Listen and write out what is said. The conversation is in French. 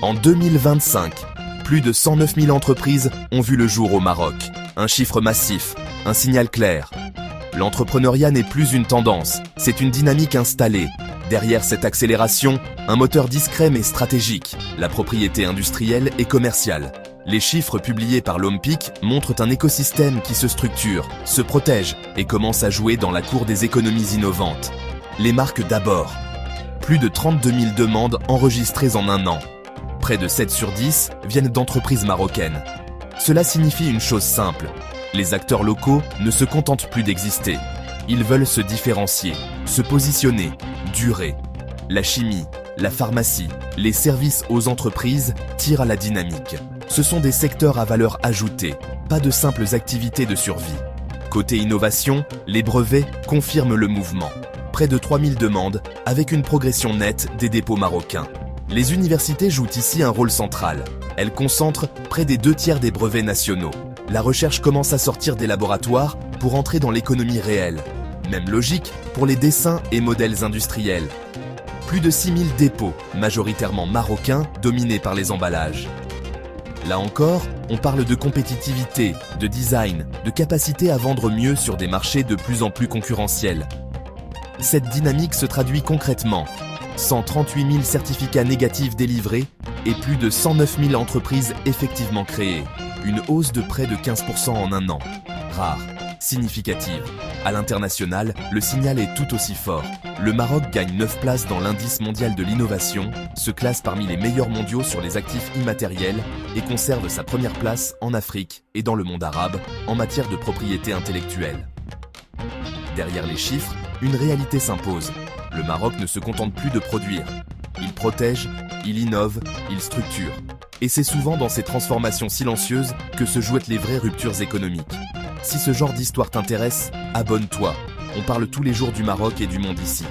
En 2025, plus de 109 000 entreprises ont vu le jour au Maroc. Un chiffre massif, un signal clair. L'entrepreneuriat n'est plus une tendance, c'est une dynamique installée. Derrière cette accélération, un moteur discret mais stratégique, la propriété industrielle et commerciale. Les chiffres publiés par l'OMPIC montrent un écosystème qui se structure, se protège et commence à jouer dans la cour des économies innovantes. Les marques d'abord. Plus de 32 000 demandes enregistrées en un an. Près de 7 sur 10 viennent d'entreprises marocaines. Cela signifie une chose simple. Les acteurs locaux ne se contentent plus d'exister. Ils veulent se différencier, se positionner, durer. La chimie, la pharmacie, les services aux entreprises tirent à la dynamique. Ce sont des secteurs à valeur ajoutée, pas de simples activités de survie. Côté innovation, les brevets confirment le mouvement. Près de 3000 demandes, avec une progression nette des dépôts marocains. Les universités jouent ici un rôle central. Elles concentrent près des 2/3 des brevets nationaux. La recherche commence à sortir des laboratoires pour entrer dans l'économie réelle. Même logique pour les dessins et modèles industriels. Plus de 6000 dépôts, majoritairement marocains, dominés par les emballages. Là encore, on parle de compétitivité, de design, de capacité à vendre mieux sur des marchés de plus en plus concurrentiels. Cette dynamique se traduit concrètement. 138 000 certificats négatifs délivrés et plus de 109 000 entreprises effectivement créées. Une hausse de près de 15% en un an. Rare, significative. À l'international, le signal est tout aussi fort. Le Maroc gagne 9 places dans l'indice mondial de l'innovation, se classe parmi les meilleurs mondiaux sur les actifs immatériels et conserve sa première place en Afrique et dans le monde arabe en matière de propriété intellectuelle. Derrière les chiffres, une réalité s'impose. Le Maroc ne se contente plus de produire. Il protège, il innove, il structure. Et c'est souvent dans ces transformations silencieuses que se jouent les vraies ruptures économiques. Si ce genre d'histoire t'intéresse, abonne-toi. On parle tous les jours du Maroc et du monde ici.